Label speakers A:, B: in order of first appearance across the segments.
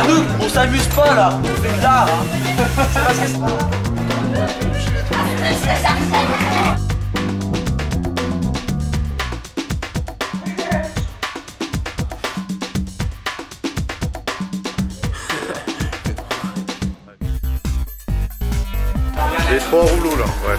A: nous, on s'amuse pas là, on fait de l'art. C'est parce que
B: Les 3 rouleaux là, ouais.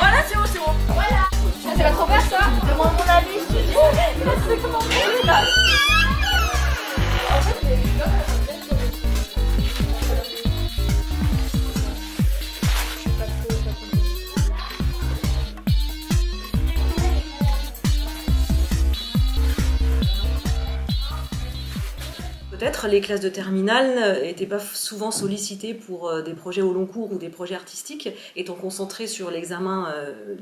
C: Voilà, c'est bon, c'est bon. Voilà. Ça va trop faire ça. Demande mon avis, je te dis. C'est comment on fait là.
D: Peut-être les classes de terminale n'étaient pas souvent sollicitées pour des projets au long cours ou des projets artistiques, étant concentrées sur l'examen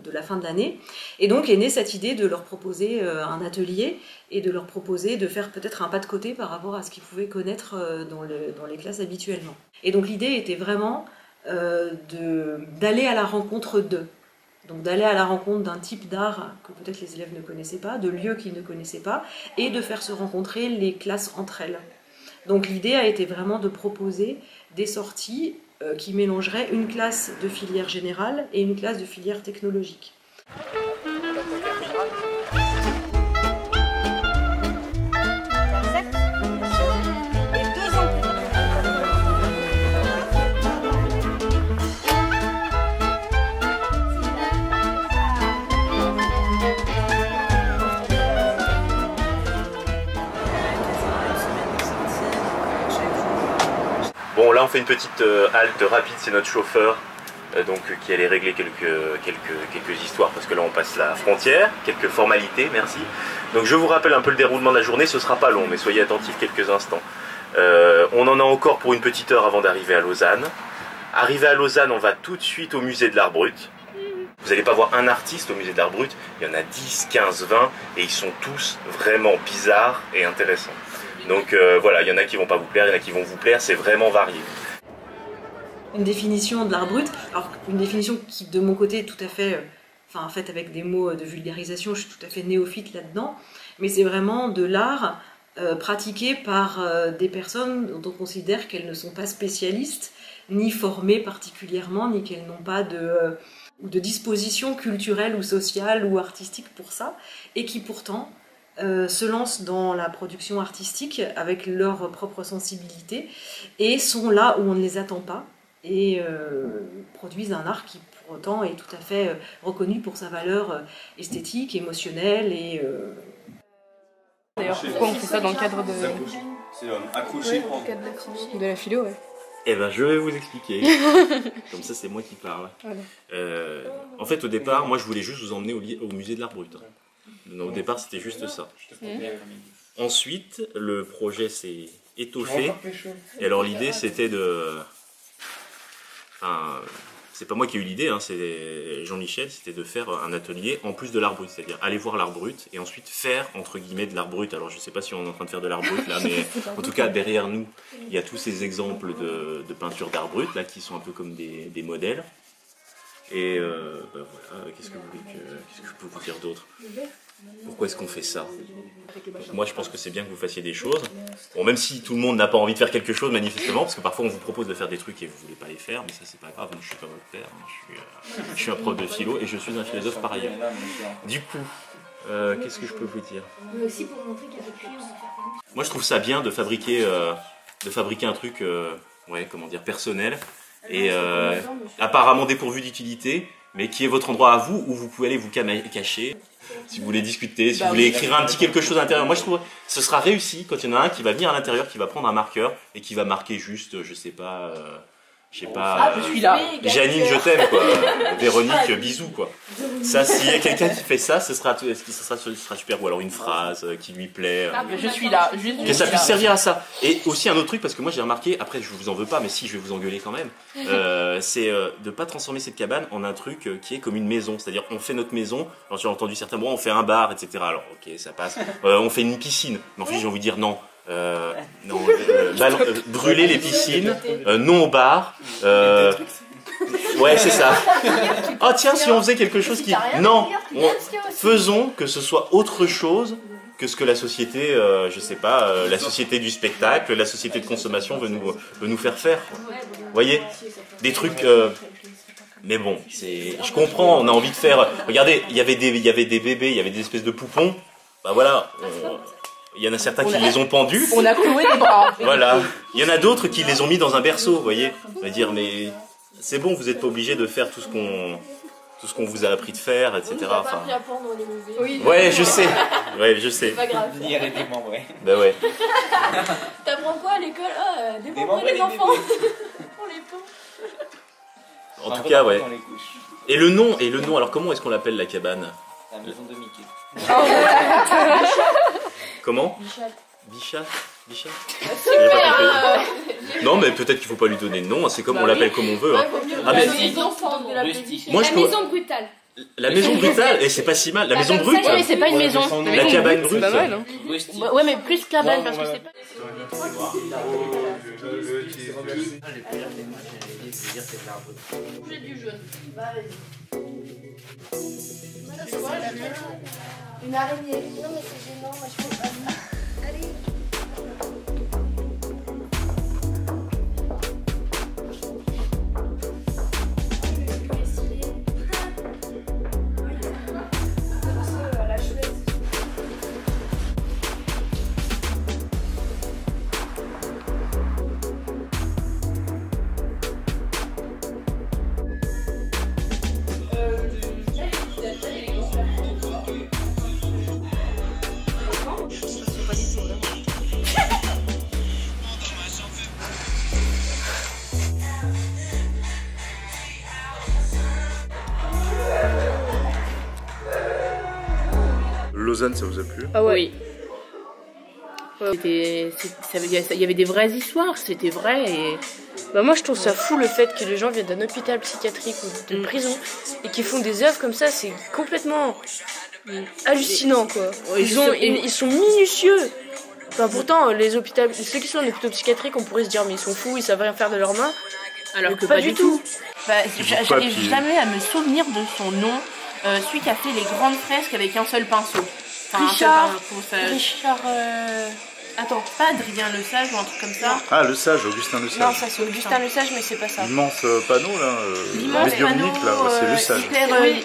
D: de la fin de l'année. Et donc est née cette idée de leur proposer un atelier et de leur proposer de faire peut-être un pas de côté par rapport à ce qu'ils pouvaient connaître dans les classes habituellement. Et donc l'idée était vraiment d'aller à la rencontre d'eux. Donc d'aller à la rencontre d'un type d'art que peut-être les élèves ne connaissaient pas, de lieux qu'ils ne connaissaient pas, et de faire se rencontrer les classes entre elles. Donc l'idée a été vraiment de proposer des sorties qui mélangeraient une classe de filière générale et une classe de filière technologique.
B: Bon, là on fait une petite halte rapide, c'est notre chauffeur qui allait régler quelques histoires parce que là on passe la frontière, quelques formalités, merci. Donc je vous rappelle un peu le déroulement de la journée, ce sera pas long mais soyez attentifs quelques instants. On en a encore pour une petite heure avant d'arriver à Lausanne. Arrivé à Lausanne, on va tout de suite au musée de l'art brut. Vous n'allez pas voir un artiste au musée de l'art brut, il y en a 10, 15, 20 et ils sont tous vraiment bizarres et intéressants. Donc voilà, il y en a qui vont pas vous plaire, il y en a qui vont vous plaire, c'est vraiment varié.
D: Une définition de l'art brut, alors une définition qui de mon côté est tout à fait, en fait avec des mots de vulgarisation, je suis tout à fait néophyte là-dedans, mais c'est vraiment de l'art pratiqué par des personnes dont on considère qu'elles ne sont pas spécialistes, ni formées particulièrement, ni qu'elles n'ont pas de disposition culturelle ou sociale ou artistique pour ça, et qui pourtant se lancent dans la production artistique avec leur propre sensibilité et sont là où on ne les attend pas et produisent un art qui pour autant est tout à fait reconnu pour sa valeur esthétique, émotionnelle et...
E: D'ailleurs, pourquoi on fait ça dans le cadre de...
A: C'est accroché
E: de la philo, ouais.
B: Eh ben je vais vous expliquer, comme ça c'est moi qui parle.
E: Voilà.
B: En fait au départ, moi je voulais juste vous emmener au musée de l'art brut. Au départ c'était juste ça. Ensuite le projet s'est étoffé et alors l'idée c'était de... Enfin, c'est pas moi qui ai eu l'idée, hein, c'est Jean-Michel, c'était de faire un atelier en plus de l'art brut, c'est-à-dire aller voir l'art brut et ensuite faire entre guillemets de l'art brut. Alors je sais pas si on est en train de faire de l'art brut là, mais en tout cas derrière nous il y a tous ces exemples de peinture d'art brut là qui sont un peu comme des modèles. Et voilà, qu'est-ce que je peux vous dire d'autre? Pourquoi est-ce qu'on fait ça? Moi je pense que c'est bien que vous fassiez des choses. Bon, même si tout le monde n'a pas envie de faire quelque chose manifestement, parce que parfois on vous propose de faire des trucs et vous voulez pas les faire, mais ça c'est pas grave, moi je suis pas votre père, je suis un prof de philo et je suis un philosophe par ailleurs. Du coup, qu'est-ce que je peux vous dire?
C: Mais aussi pour montrer qu'il y a des crayons.
B: Moi je trouve ça bien de fabriquer un truc, ouais, comment dire, personnel et apparemment dépourvu d'utilité, mais qui est votre endroit à vous où vous pouvez aller vous cacher. Si vous voulez discuter, si vous voulez écrire un petit quelque chose à l'intérieur. Moi je trouve que ce sera réussi quand il y en a un qui va venir à l'intérieur, qui va prendre un marqueur et qui va marquer juste, je sais pas, J'ai pas.
E: Je suis là.
B: Janine, je t'aime, quoi. Véronique, bisous, quoi. Ça, s'il y a quelqu'un qui fait ça, ce sera super. Ou alors une phrase qui lui plaît.
E: Je suis là.
B: Que ça puisse servir à ça. Et aussi un autre truc, parce que moi j'ai remarqué, après je vous en veux pas, mais si je vais vous engueuler quand même, c'est de pas transformer cette cabane en un truc qui est comme une maison. C'est-à-dire, on fait notre maison, alors j'ai entendu certains mots, on fait un bar, etc. Alors, ok, ça passe. On fait une piscine. Mais en fait, j'ai envie de dire non. Brûler les piscines, non au bar. Ouais, c'est ça. Oh tiens, si on faisait quelque chose qui... Non, faisons que ce soit autre chose que ce que la société, je sais pas, la société du spectacle, la société de consommation veut nous faire faire. Vous voyez, des trucs... Mais bon, je comprends, on a envie de faire... Regardez, il y avait des bébés, il y avait des espèces de poupons. Bah voilà... Il y en a certains qui les ont pendus.
E: On a cloué les bras.
B: Voilà. Il y en a d'autres qui les ont mis dans un berceau, vous voyez. On va dire, mais c'est bon, vous n'êtes pas obligé de faire tout ce qu'on vous a appris de faire, etc.
C: On nous a pas appris à pendre les bébés. Oui.
B: Ouais, je sais. Ouais, je sais.
C: C'est pas grave.
A: Il y a des membres, ouais.
B: Bah ouais.
C: T'apprends quoi à l'école? Des membres pour les enfants. Pour les pauvres.
B: En tout cas, ouais. Et le nom, alors comment est-ce qu'on l'appelle la cabane?
A: La maison de Mickey.
B: Comment?
C: Bichat.
B: Bichat.
C: Super.
B: Non, mais peut-être qu'il faut pas lui donner de nom, c'est comme on l'appelle comme on veut. Hein.
C: Ah, mais les enfants de la
B: moi, je peux...
C: maison brutale.
B: La maison brutale, et c'est pas si mal. La maison brute.
E: Oui, mais c'est pas une maison.
B: La cabane brute.
E: C'est pas mal, hein. Ouais, mais plus cabane, parce que c'est pas...
C: J'ai du jaune. Bah, vas-y. C'est quoi, une araignée. Non, mais c'est gênant, moi je peux pas. Allez.
F: Lausanne, ça vous a plu?
E: Ah ouais. Oui. Il y avait des vraies histoires, c'était vrai. Et... Bah moi je trouve ça fou le fait que les gens viennent d'un hôpital psychiatrique ou de prison et qui font des œuvres comme ça, c'est complètement hallucinant quoi. Ils sont minutieux. Enfin pourtant ceux qui sont en hôpital psychiatrique, on pourrait se dire mais ils sont fous, ils savent rien faire de leurs mains. Alors que pas du tout.
G: Bah, j'arrive jamais à me souvenir de son nom. Celui qui a fait les grandes fresques avec un seul pinceau. Enfin, Richard. Attends, pas Adrien Lesage ou un truc comme ça.
F: Ah, Lesage, Augustin Lesage.
G: Non, ça c'est Augustin Lesage, mais c'est pas ça.
F: L'immense panneau là, médiumnique là, c'est Lesage.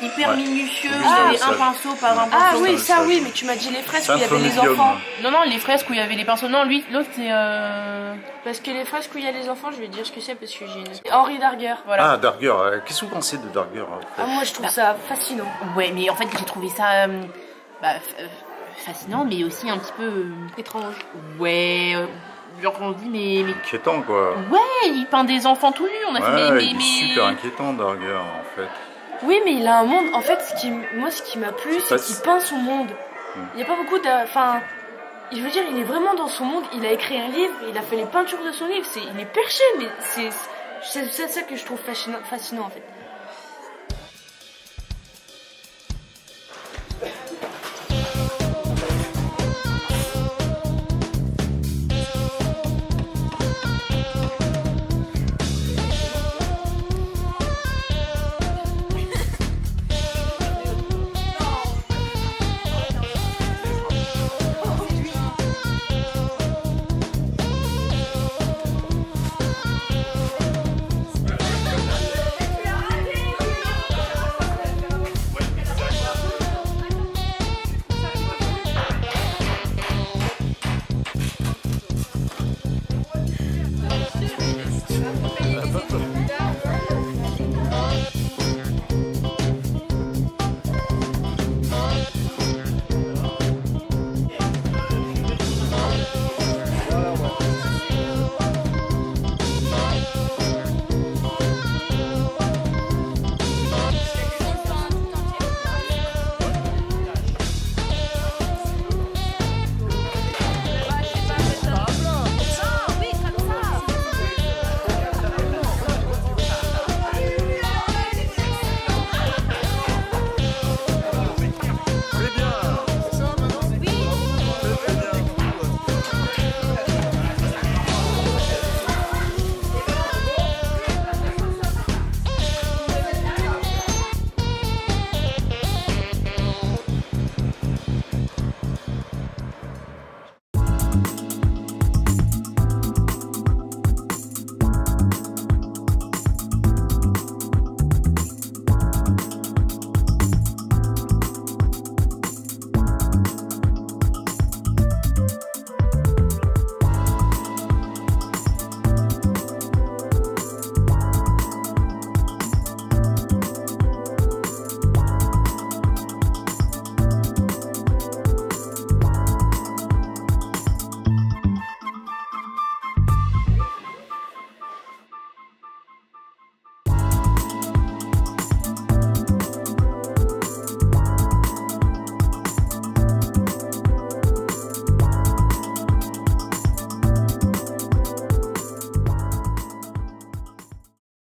G: Hyper minutieux, il avait un pinceau par un pinceau.
E: Ah oui, ça oui, mais tu m'as dit les fresques où il y avait les enfants.
G: Non, les fresques où il y avait les pinceaux. Non, l'autre c'est.
E: Parce que les fresques où il y a les enfants, je vais dire ce que c'est parce que j'ai une... Henri Darger, voilà.
F: Ah, Darger, qu'est-ce que vous pensez de Darger en fait?
E: Moi je trouve ça fascinant.
G: Ouais, mais en fait j'ai trouvé ça fascinant, mais aussi un petit peu
E: étrange.
G: Ouais, genre on se dit mais
F: inquiétant quoi.
G: Ouais, il peint des enfants tout nus, on a fait
F: il est super inquiétant Darger en fait.
E: Oui, mais il a un monde, en fait, ce qui m'a plu, c'est qu'il peint son monde. Il n'y a pas beaucoup de... Enfin, je veux dire, il est vraiment dans son monde, il a écrit un livre, il a fait les peintures de son livre, il est perché, mais c'est ça que je trouve fascinant en fait.